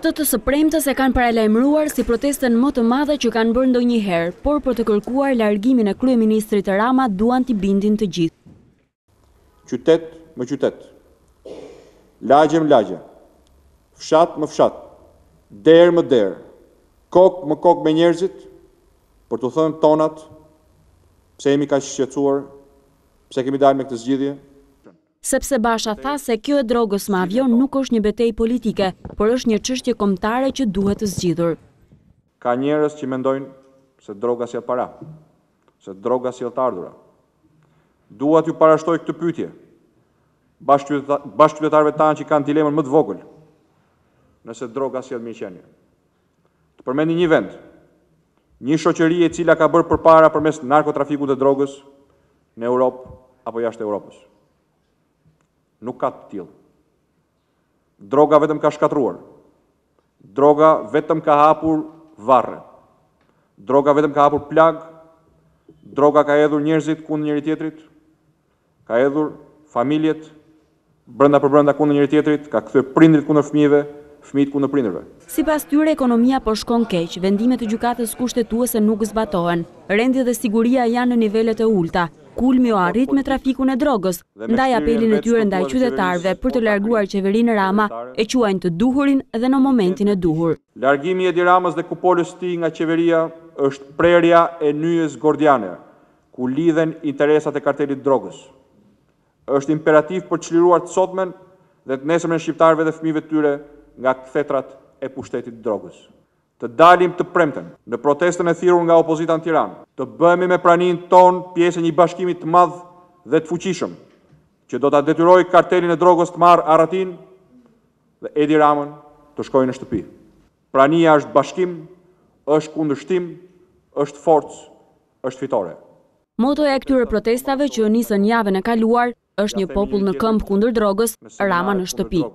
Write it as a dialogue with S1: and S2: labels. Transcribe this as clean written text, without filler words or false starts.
S1: Të së premtës e kanë paralajmëruar si protestën më të madhe që kanë bërë ndonjëherë, por për të kërkuar largimin e kryeministrit Rama duan t'i bindin të gjithë.
S2: Qytet më qytet, lagje më lagje, fshat më fshat, derë më derë, kokë më kokë me njerëzit, për të thënë tonat, pse jemi kaq shqetësuar, pse kemi dalë me këtë zgjidhje.
S1: Sepse Basha tha se kjo e drogës me avion nuk është një betejë politike, por është një çështje kombëtare që duhet të zgjidhur.
S2: Ka njerëz që mendojnë se droga sjell para, se droga sjell të ardhurat. Dua t'ju parashtoj këtë pyetje bashkëqytetarëve tanë që kanë dilemën më të vogël, nëse droga sjell mirëqenie. Të përmendni një vend, një shoqëri e cila ka bërë përpara përmes narkotrafikut të drogës në Europë apo jashtë Europës. Nuk ka të tillë. Droga vetëm ka shkatruar. Droga vetëm ka hapur varre. Droga vetëm ka hapur plag. Droga ka hedhur njerëzit kundër njëri tjetrit. Ka hedhur familjet brenda për brenda kundër njëri tjetrit, ka kthyer prindrit kundër fëmijëve, fëmijët kundër prindërve.
S1: Sipas tyre ekonomia po shkon keq, vendimet e gjykatës kushtetuese nuk zbatohen, rendi dhe siguria janë në nivele të ulta. Kulmi u arrit me trafikun e drogës, ndaj apelin e tyre ndaj qytetarëve për të larguar qeverinë Rama e quajnë të duhurin dhe në momentin e duhur.
S2: Largimi i Edi Ramës dhe kupolës së tij nga qeveria është prerja e nyjes gordiane, ku lidhen interesat e kartelit drogës. Është imperativ për të çliruar të sotmen dhe të nesërmen shqiptarëve dhe fëmijëve të tyre nga kthetrat e pushtetit të drogës. Të dalim të premten në protestën e thirrur nga opozita në Tiranë, të bëhemi me praninë tonë pjesë e një bashkimi të madh dhe të fuqishëm, që do ta detyrojë kartelin e drogës të marrë Arratin dhe Edi Ramën të shkojnë në shtëpi. Prania është bashkim, është kundërshtim, është forcë, është fitore.
S1: Motoja e këtyre protestave që nisën javën e kaluar është një popull në këmbë kundër drogës, Rama në shtëpi.